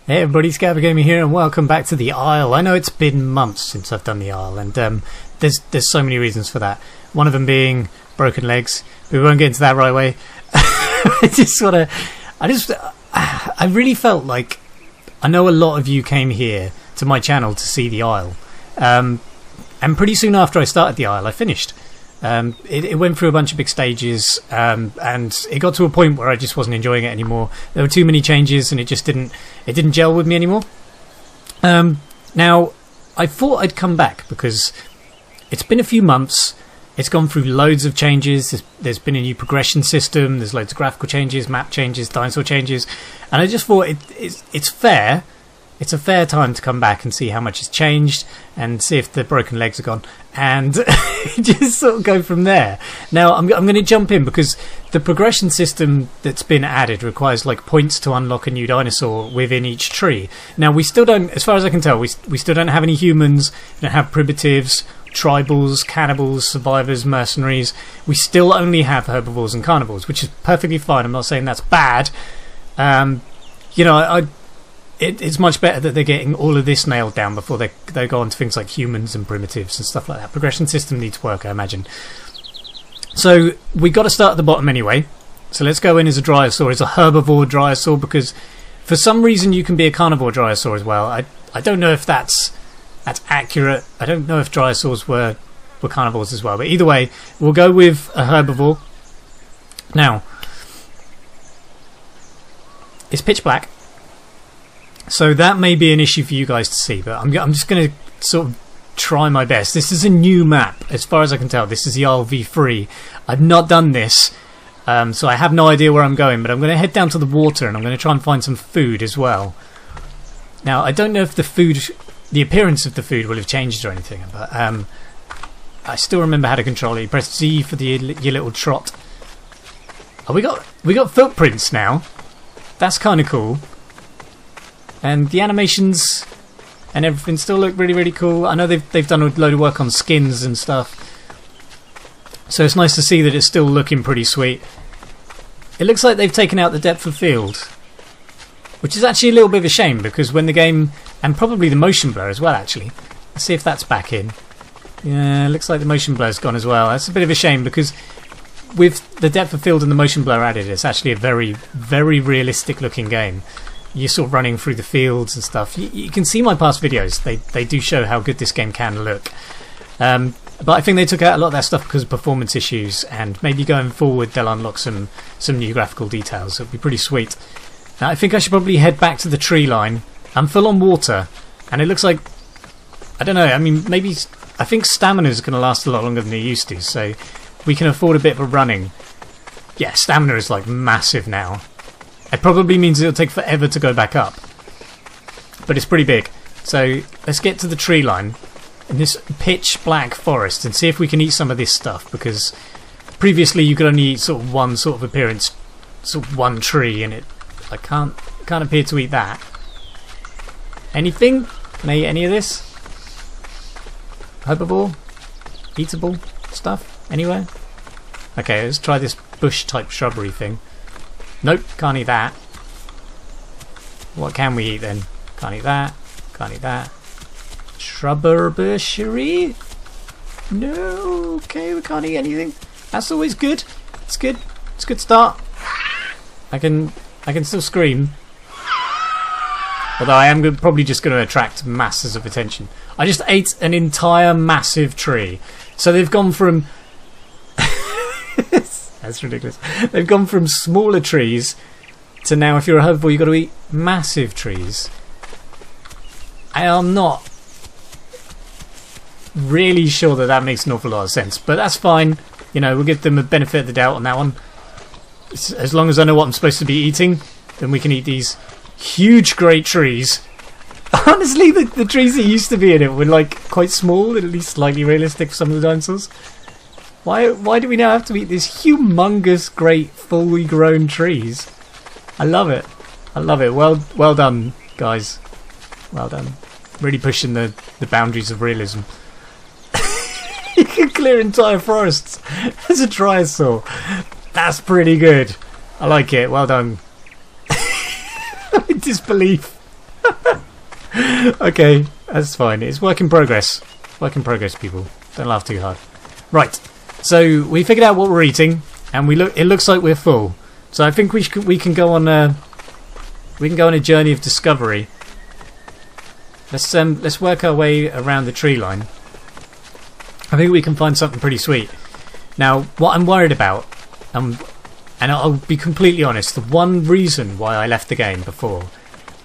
Hey everybody, Scabber Gamer here, and welcome back to the Isle. I know it's been months since I've done the Isle, and there's so many reasons for that. One of them being broken legs. We won't get into that right away. I really felt like I know a lot of you came here to my channel to see the Isle, and pretty soon after I started the Isle, I finished. It went through a bunch of big stages, and it got to a point where I just wasn't enjoying it anymore. There were too many changes, and it didn't gel with me anymore. Now, I thought I'd come back because it's been a few months. It's gone through loads of changes. There's been a new progression system. There's loads of graphical changes, map changes, dinosaur changes, and I just thought it's fair. It's a fair time to come back and see how much has changed and see if the broken legs are gone, and just sort of go from there. Now I'm going to jump in because the progression system that's been added requires like points to unlock a new dinosaur within each tree. Now we still don't, as far as I can tell, we still don't have any humans. We don't have primitives, tribals, cannibals, survivors, mercenaries. We still only have herbivores and carnivores, which is perfectly fine. I'm not saying that's bad. It's much better that they're getting all of this nailed down before they go on to things like humans and primitives and stuff like that. Progression system needs work, I imagine. So we got to start at the bottom anyway. So let's go in as a Dryosaur, as a herbivore Dryosaur, because for some reason you can be a carnivore Dryosaur as well. I don't know if that's accurate. I don't know if Dryosaurs were carnivores as well. But either way, we'll go with a herbivore. Now, it's pitch black. So that may be an issue for you guys to see, but I'm just going to sort of try my best. This is a new map, as far as I can tell. This is the Isle V3. I've not done this, so I have no idea where I'm going, but I'm going to head down to the water and I'm going to try and find some food as well. Now, I don't know if the appearance of the food will have changed or anything, but I still remember how to control it. You press Z for your little trot. Oh, we got footprints now. That's kind of cool. And the animations and everything still look really, really cool. I know they've done a load of work on skins and stuff, so it's nice to see that it's still looking pretty sweet. It looks like they've taken out the depth of field, which is actually a little bit of a shame, because when the game, and probably the motion blur as well actually, let's see if that's back in. Yeah, it looks like the motion blur's gone as well. That's a bit of a shame, because with the depth of field and the motion blur added, it's actually a very, very realistic looking game. You're sort of running through the fields and stuff. You can see my past videos. They do show how good this game can look. But I think they took out a lot of that stuff because of performance issues, and maybe going forward they'll unlock some new graphical details. It'll be pretty sweet. Now I think I should probably head back to the tree line. I'm full on water, and it looks like, I don't know, I mean, maybe, I think stamina is going to last a lot longer than it used to, so we can afford a bit of a running. Yeah, stamina is like massive now. It probably means it'll take forever to go back up, but it's pretty big. So let's get to the tree line in this pitch black forest and see if we can eat some of this stuff, because previously you could only eat sort of one sort of appearance, sort of one tree, and I can't appear to eat that. Anything? Can I eat any of this? Herbivore? Eatable stuff? Anywhere? Okay, let's try this bush type shrubbery thing. Nope, can't eat that. What can we eat then? Can't eat that. Can't eat that. Shrubbery? No. Okay, we can't eat anything. That's always good. It's good. It's a good start. I can still scream. Although I am probably just going to attract masses of attention. I just ate an entire massive tree. So they've gone from... That's ridiculous. They've gone from smaller trees to now, if you're a herbivore, you've got to eat massive trees. I am not really sure that makes an awful lot of sense, but that's fine. You know, we'll give them a benefit of the doubt on that one. As long as I know what I'm supposed to be eating, then we can eat these huge, great trees. Honestly, the trees that used to be in it were like quite small, at least slightly realistic for some of the dinosaurs. Why do we now have to eat these humongous, great, fully grown trees? I love it. I love it. Well done, guys. Well done. Really pushing the boundaries of realism. You can clear entire forests as a Dryosaur. That's pretty good. I like it. Well done. In disbelief. Okay, that's fine. It's work in progress. Work in progress, people. Don't laugh too hard. Right. So we figured out what we're eating, and it looks like we're full. So I think we can go on a journey of discovery. Let's work our way around the tree line. I think we can find something pretty sweet. Now, what I'm worried about, and I'll be completely honest, the one reason why I left the game before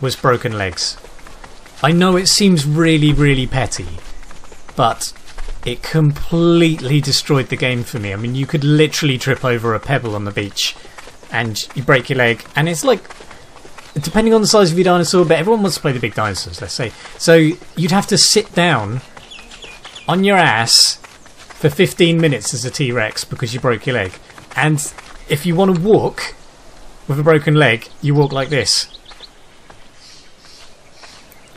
was broken legs. I know it seems really, really petty, but it completely destroyed the game for me. I mean, you could literally trip over a pebble on the beach and you break your leg, and it's like, depending on the size of your dinosaur, but everyone wants to play the big dinosaurs, let's say. So you'd have to sit down on your ass for 15 minutes as a T-Rex because you broke your leg. And if you want to walk with a broken leg, you walk like this.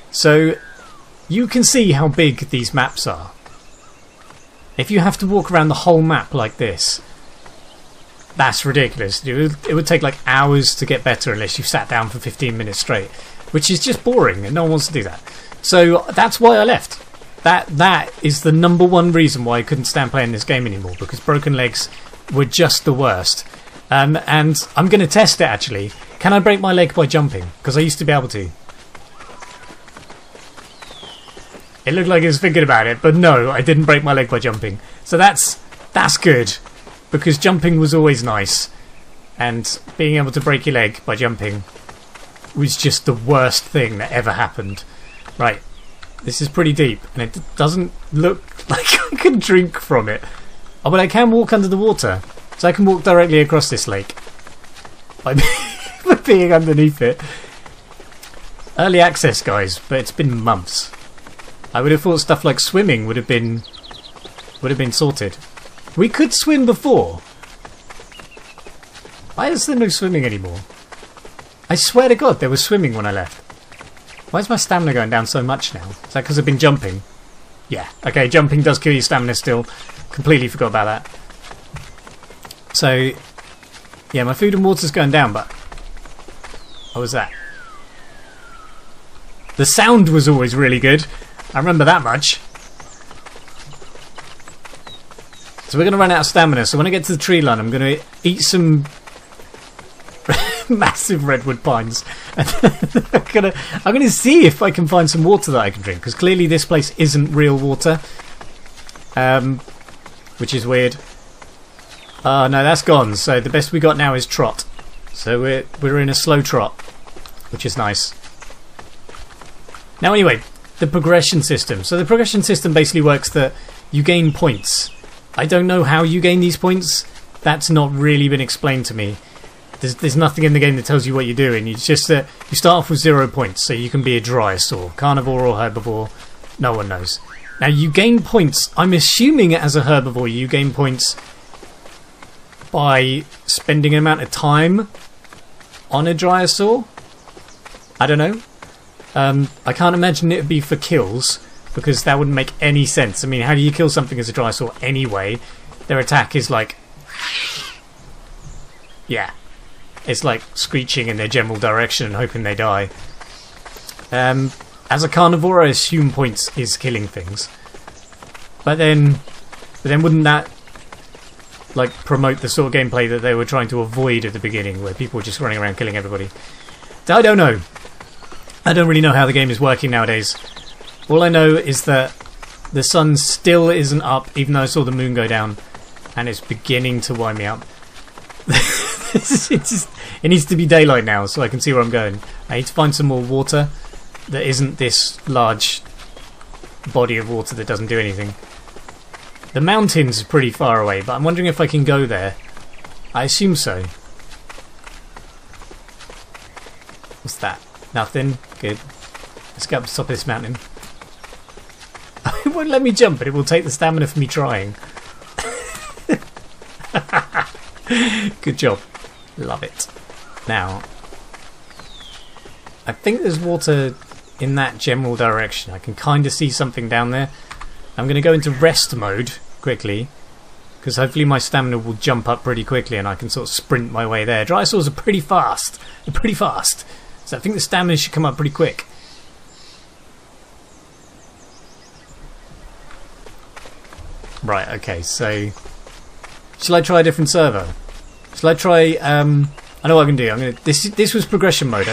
So you can see how big these maps are. If you have to walk around the whole map like this, that's ridiculous. It would take like hours to get better unless you sat down for 15 minutes straight, which is just boring and no one wants to do that. So that's why I left. That is the number one reason why I couldn't stand playing this game anymore, because broken legs were just the worst. And I'm going to test it actually. Can I break my leg by jumping? Because I used to be able to. It looked like he was thinking about it, but no, I didn't break my leg by jumping. So that's good, because jumping was always nice, and being able to break your leg by jumping was just the worst thing that ever happened. Right, this is pretty deep, and it doesn't look like I can drink from it. Oh, but I can walk under the water, so I can walk directly across this lake by being underneath it. Early access, guys, but it's been months. I would have thought stuff like swimming would have been sorted. We could swim before. Why is there no swimming anymore? I swear to God there was swimming when I left. Why is my stamina going down so much now? Is that because I've been jumping? Yeah, okay, jumping does kill your stamina still. Completely forgot about that. So, yeah, my food and water's going down, but... what was that? The sound was always really good. I remember that much. So we're going to run out of stamina. So when I get to the tree line, I'm going to eat some massive redwood pines. I'm going to see if I can find some water that I can drink, because clearly this place isn't real water, which is weird. No, that's gone. So the best we got now is trot. So we're in a slow trot, which is nice. Now anyway, the progression system. So the progression system basically works that you gain points. I don't know how you gain these points. That's not really been explained to me. There's nothing in the game that tells you what you're doing. It's just that you start off with 0 points, so you can be a Dinosaur, carnivore or herbivore. No one knows. Now you gain points. I'm assuming as a herbivore you gain points by spending an amount of time on a Dinosaur. I don't know. I can't imagine it would be for kills, because that wouldn't make any sense. I mean, how do you kill something as a Dinosaur anyway? Their attack is like... yeah. It's like screeching in their general direction and hoping they die. As a carnivore, I assume points is killing things. But then wouldn't that like promote the sort of gameplay that they were trying to avoid at the beginning, where people were just running around killing everybody? I don't know. I don't really know how the game is working nowadays. All I know is that the sun still isn't up, even though I saw the moon go down, and it's beginning to wind me up. It needs to be daylight now so I can see where I'm going. I need to find some more water that isn't this large body of water that doesn't do anything. The mountain's pretty far away, but I'm wondering if I can go there. I assume so. What's that? Nothing? Good. Let's go up to the top of this mountain. It won't let me jump, but it will take the stamina for me trying. Good job. Love it. Now, I think there's water in that general direction. I can kind of see something down there. I'm going to go into rest mode quickly, because hopefully my stamina will jump up pretty quickly and I can sort of sprint my way there. Dinosaurs are pretty fast. They're pretty fast. So I think the stamina should come up pretty quick. Right, okay, so... Shall I try a different server? Shall I try... I know what I can do. I'm gonna... This was progression mode.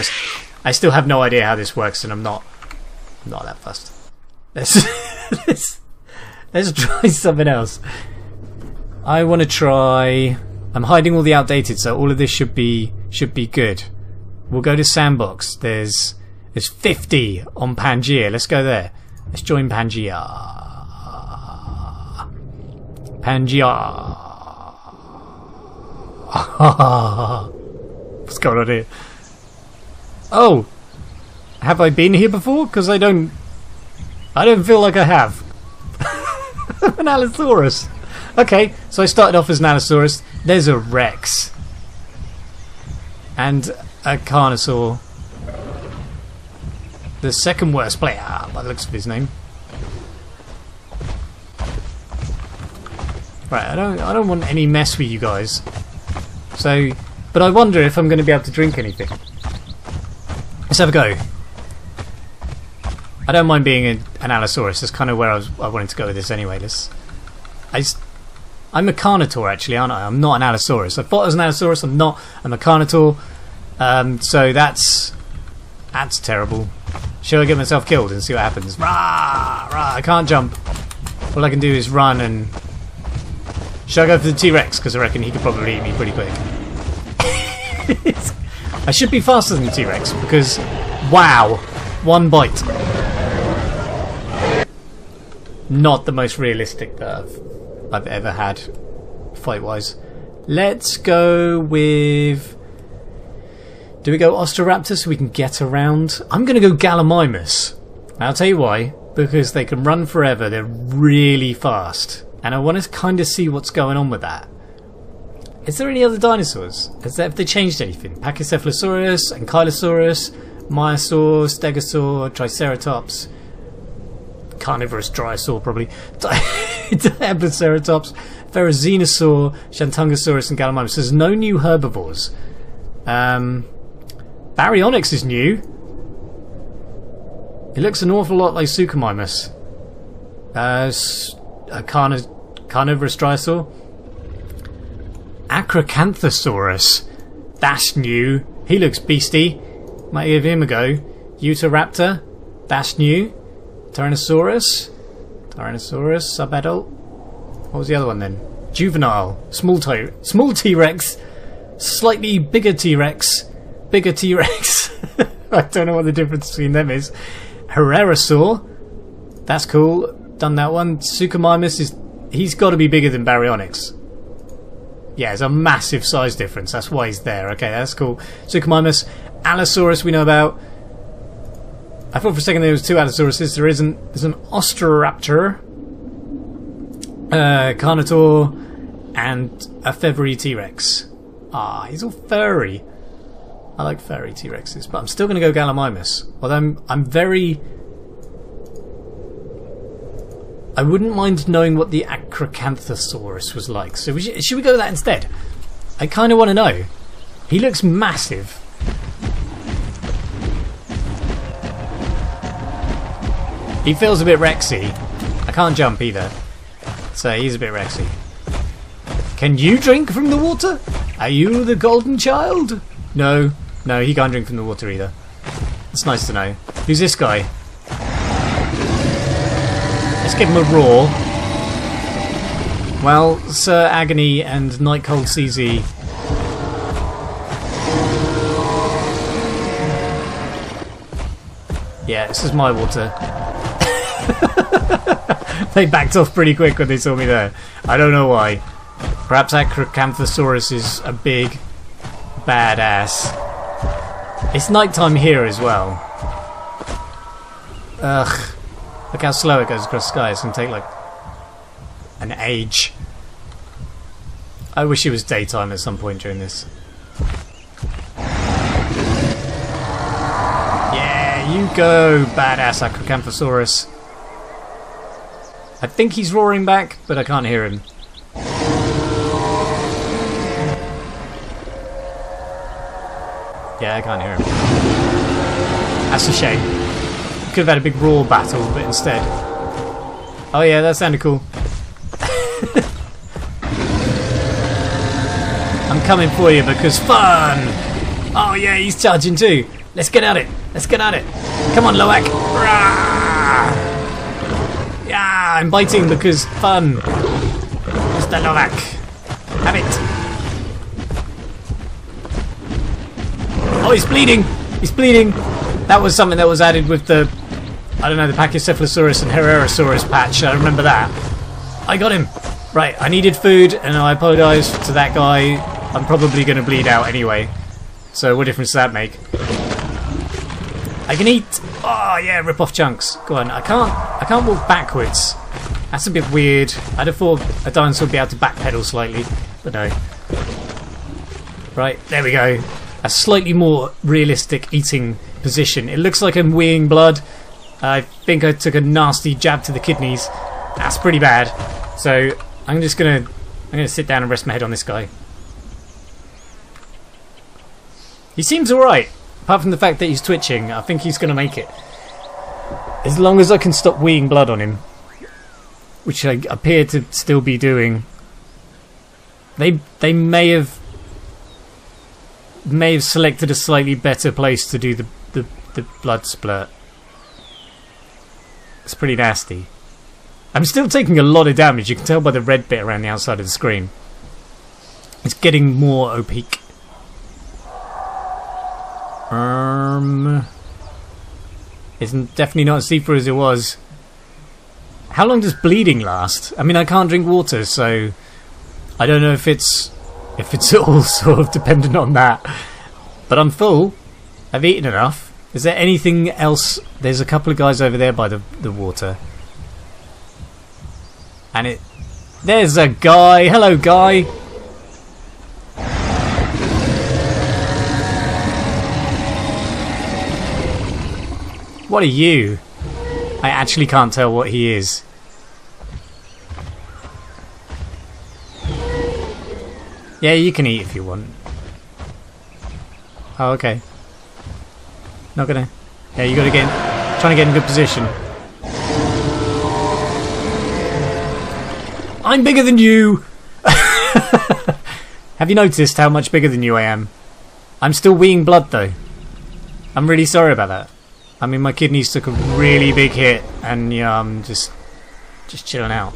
I still have no idea how this works, and I'm not that fussed. Let's try something else. I want to try... I'm hiding all the outdated, so all of this should be good. We'll go to Sandbox. There's 50 on Pangaea. Let's go there. Let's join Pangaea. Pangaea. What's going on here? Oh, have I been here before? Because I don't feel like I have. An Allosaurus. Okay, so I started off as an Allosaurus. There's a Rex. And a Carnosaur. The second worst player, by the looks of his name. Right, I don't want any mess with you guys. So, but I wonder if I'm going to be able to drink anything. Let's have a go. I don't mind being an Allosaurus. That's kind of where I wanted to go with this anyway. I'm a Carnotaur actually, aren't I? I'm not an Allosaurus. I thought I was an Allosaurus. I'm not. I'm a Carnotaur. So that's terrible. Shall I get myself killed and see what happens? Rah, rah, I can't jump. All I can do is run and... Should I go for the T-Rex? Because I reckon he could probably eat me pretty quick. I should be faster than the T-Rex because... Wow! One bite. Not the most realistic that I've ever had, fight-wise. Let's go with... Do we go Osteoraptor so we can get around? I'm going to go Gallimimus. I'll tell you why. Because they can run forever. They're really fast. And I want to kind of see what's going on with that. Is there any other dinosaurs? Have they changed anything? Pachycephalosaurus, Ankylosaurus, Myosaur, Stegosaur, Triceratops, Carnivorous Dryosaur probably, Diabloceratops, Ferrozenosaur, Shantungosaurus and Gallimimus. There's no new herbivores. Baryonyx is new. It looks an awful lot like Suchomimus. Carnivorous Dryosaur. Acrocanthosaurus. That's new. He looks beastie. Might give him a go. Utahraptor. That's new. Tyrannosaurus. Subadult. What was the other one then? Juvenile. Small T-Rex. Slightly bigger T-Rex. Bigger T-Rex. I don't know what the difference between them is. Herrerasaur. That's cool. Done that one. Suchomimus is... He's got to be bigger than Baryonyx. Yeah, there's a massive size difference. That's why he's there. Okay, that's cool. Suchomimus. Allosaurus we know about. I thought for a second there was two Allosauruses. There isn't. There's an Osteoraptor. Carnotaur. And a feathery T-Rex. Ah, he's all furry. I like furry T-Rexes, but I'm still going to go Gallimimus. Although I'm very... I wouldn't mind knowing what the Acrocanthosaurus was like. So should we go with that instead? I kind of want to know. He looks massive. He feels a bit Rexy. I can't jump either. So he's a bit Rexy. Can you drink from the water? Are you the golden child? No. No, he can't drink from the water either. It's nice to know. Who's this guy? Let's give him a roar. Well, Sir Agony and Nightcold CZ. Yeah, this is my water. They backed off pretty quick when they saw me there. I don't know why. Perhaps Acrocanthosaurus is a big badass. It's nighttime here as well. Ugh. Look how slow it goes across the sky. It's going to take like an age. I wish it was daytime at some point during this. Yeah, you go, badass Acrocanthosaurus. I think he's roaring back, but I can't hear him. Yeah, I can't hear him. That's a shame. Could have had a big roar battle, but instead... Oh yeah, that sounded cool. I'm coming for you because fun! Oh yeah, he's charging too. Let's get at it. Let's get at it. Come on, Loak. Rah! Yeah, I'm biting because fun. Mr. Loak. Have it. Oh, he's bleeding. He's bleeding. That was something that was added with the, I don't know, the Pachycephalosaurus and Herrerasaurus patch. I remember that. I got him. Right, I needed food, and I apologise to that guy. I'm probably going to bleed out anyway. So what difference does that make? I can eat. Oh yeah, rip off chunks. Go on. I can't walk backwards. That's a bit weird. I'd have thought a dinosaur would be able to backpedal slightly, but no. Right, there we go. A slightly more realistic eating position. It looks like I'm weeing blood. I think I took a nasty jab to the kidneys. That's pretty bad. So I'm gonna sit down and rest my head on this guy. He seems alright, apart from the fact that he's twitching. I think he's gonna make it. As long as I can stop weeing blood on him, which I appear to still be doing. They may have selected a slightly better place to do the blood splurt. It's pretty nasty. I'm still taking a lot of damage. You can tell by the red bit around the outside of the screen. It's getting more opaque. It's definitely not as see-through as it was. How long does bleeding last? I mean, I can't drink water, so I don't know if it's all sort of dependent on that. But I'm full. I've eaten enough. Is there anything else? There's a couple of guys over there by the water. And there's a guy. Hello, guy. What are you? I actually can't tell what he is. Yeah, you can eat if you want. Oh, okay. Not gonna. Yeah, you gotta get. Trying to get in good position. I'm bigger than you! Have you noticed how much bigger than you I am? I'm still weeing blood though. I'm really sorry about that. I mean, my kidneys took a really big hit, and yeah, I'm just chilling out.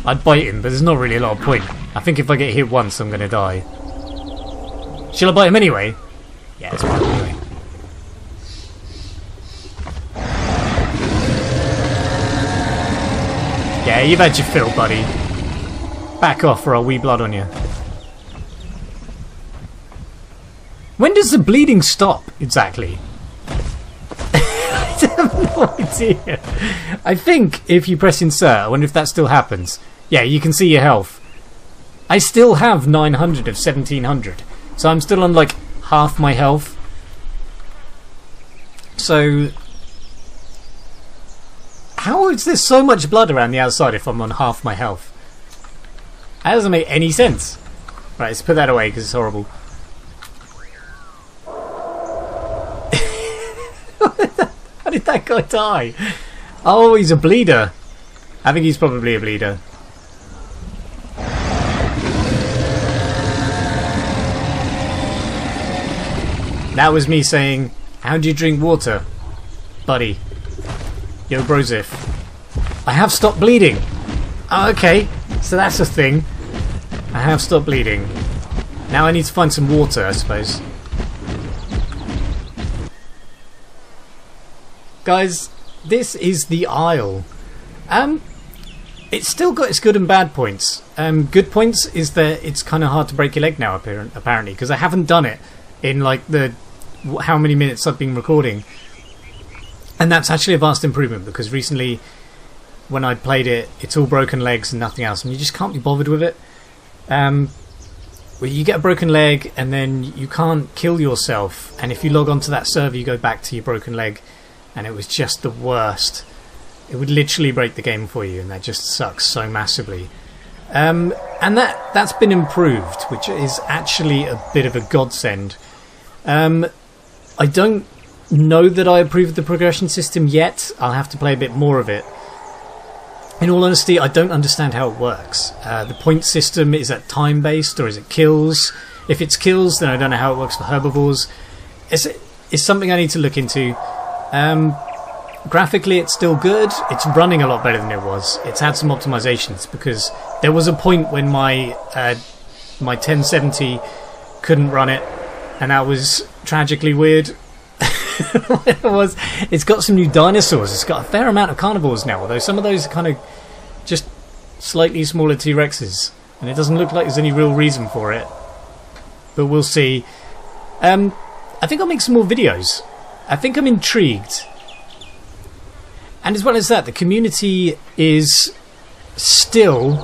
I'd bite him, but there's not really a lot of point. I think if I get hit once, I'm gonna die. Shall I bite him anyway? Yeah, it's fine anyway. Yeah, you've had your fill, buddy. Back off or I'll wee blood on you. When does the bleeding stop, exactly? I have no idea. I think if you press insert, I wonder if that still happens. Yeah, you can see your health. I still have 900 of 1700. So I'm still on like half my health. So how is there so much blood around the outside if I'm on half my health? That doesn't make any sense. Right, let's put that away because it's horrible. How did that guy die? Oh, he's a bleeder. I think he's probably a bleeder. That was me saying, how do you drink water, buddy? Yo, brosif. I have stopped bleeding. Oh, okay, so that's a thing. I have stopped bleeding. Now I need to find some water, I suppose. Guys, this is the Isle. It's still got its good and bad points. Good points is that it's kind of hard to break your leg now, apparently, because I haven't done it in like the how many minutes I've been recording. And that's actually a vast improvement, because recently when I played it, it's all broken legs and nothing else, and you just can't be bothered with it. Well, you get a broken leg and then you can't kill yourself, and if you log onto that server you go back to your broken leg, and it was just the worst. It would literally break the game for you, and that just sucks so massively. And that's been improved, which is actually a bit of a godsend. I don't know that I approve of the progression system yet. I'll have to play a bit more of it. In all honesty, I don't understand how it works. The point system, is that time based or is it kills? If it's kills, then I don't know how it works for herbivores. It's something I need to look into. Graphically, it's still good. It's running a lot better than it was. It's had some optimizations, because there was a point when my 1070 couldn't run it, and that was tragically weird. It's got some new dinosaurs. It's got a fair amount of carnivores now, although some of those are kind of just slightly smaller T-Rexes, and it doesn't look like there's any real reason for it. But we'll see. I think I'll make some more videos. I think I'm intrigued. And as well as that, the community is still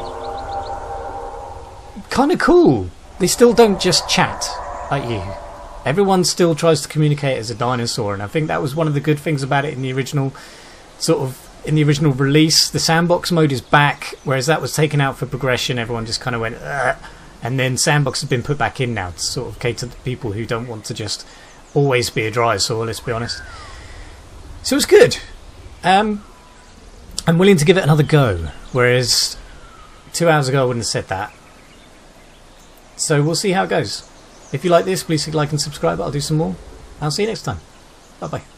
kind of cool. They still don't just chat like you. Everyone still tries to communicate as a dinosaur, and I think that was one of the good things about it in the original release. The sandbox mode is back, whereas that was taken out for progression. Everyone just kind of went, ugh. And then sandbox has been put back in now to sort of cater to the people who don't want to just always be a dinosaur, let's be honest. So it's good. I'm willing to give it another go, whereas 2 hours ago I wouldn't have said that. So we'll see how it goes. If you like this, please like and subscribe. I'll do some more. I'll see you next time. Bye bye.